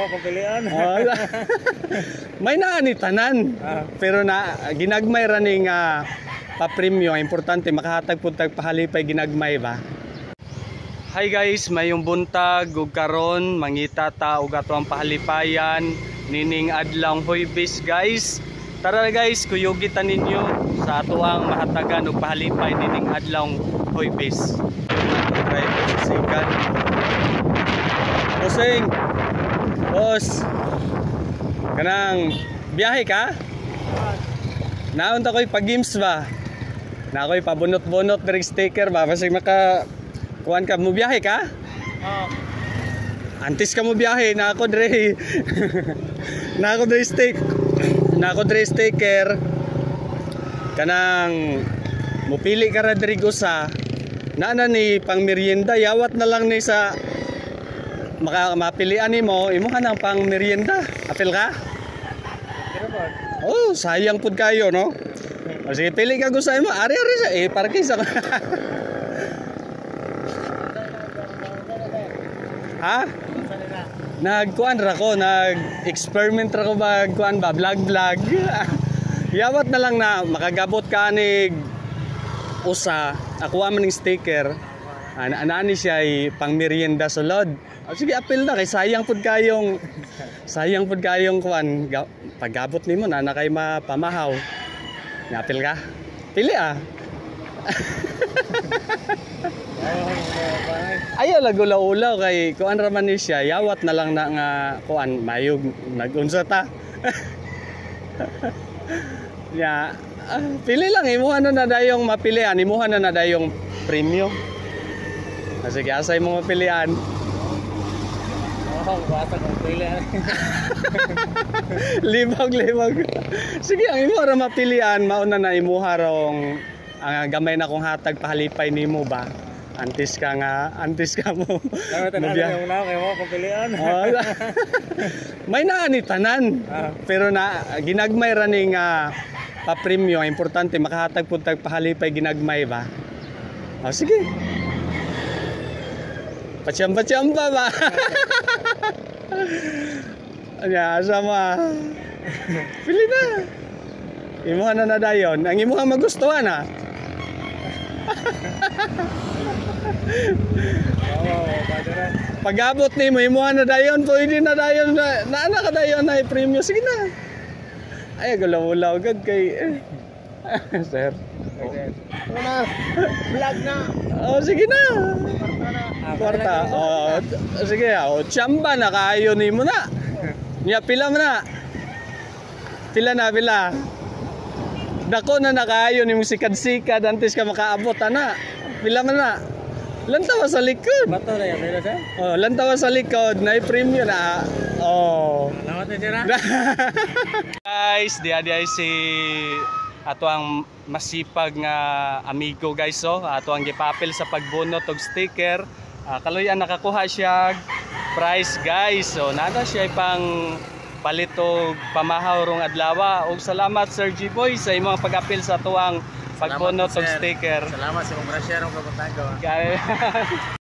mo kung pilian. May naani tanan. Pero na ginagmay ra ning pa-premyo, importante makahatag pud tag pahalipay ginagmay ba. Hi guys, mayong buntag ug karon mangita ta og ato ang pahalipayan nining adlaw Huwebes guys. Tara guys, kuyugitan ninyo sa ato ang mahatagan og pahalipay nining adlaw Huwebes. Sikan. Bossing. Boss. Kanang biyahe ka? Naon ta koy pag-games ba? Na koy pabunot-bunot direk sticker ba basig maka kuan ka mo biyahe ka? Antes ka mo biyahe na ako dire. Na ako dire sticker. Kanang mupili ka ra diri gusa. Nana ni pang merienda yawat na lang ni sa mapilian nimo imo ka nang pang merienda. Apil ka? Oh, sayang pud kayo no. O sige, pili ka gusto mo. Ari-ari sa parking sa. Ha? Nagkuan ra ko, nag-experiment ra ko ba kuan ba vlog. Yawat na lang na makagabot ka ni usa, ako man ning sticker. Ani siya ay pang merienda sulod. Sige, apil na kay sayang pud kayong kuan paggabot nimo na kay mapamahaw. Apil ka? Pili Ayaw lagulaw-ulaw kay kuan ra man ni siya yawat na lang na nga kuan mayog nagunsa ta. Ya, pili lang imuha na dayong mapilian, imuha na dayong premium. Sige, asay mo mapilian. Basta kung pilian. Libag. Sige, ang imuha ra mapilian, mauna na imuha rong ang gamay na kong hatag pahalipay nimo ba. Antes ka mo. Yung na kay mo kung pilian. May naani tanan. Pero na ginagmay ra ning pa-premyo, importante makahatag pud tag pahalipay ginagmay ba. Sige. Patsamba ba? Anya sama. Pili na. Imuha na dayon. Ang imuha magustuhan Pag-abot nimo imuha na dayon, pwede na dayon na ka dayon na premium. Sige na. Ay gulaw-ulaw gud kay sir. Vlog na. Sige na. Kwarta. Sige, tsamba na kaayo nimo na. Nya pila man na. Pila. Dako na nakaayo nimo sikad-sikad antes ka makaabot ana. Pila man na. Lantawa sa likod. Bato na yan, pila siya? Lantawa sa likod na premium na. Salamat na siya. Guys, diya si ato ang masipag nga amigo guys ato ang gipapil sa pagbunot og sticker. Kaluyan nakakuha siya prize guys. Nada siya pang palito pamahaw rong adlaw. Og salamat Sir G-Boy sa imong pag-apil sa tuang pagbunot og sticker. Salamat sa mga share ng kabutago.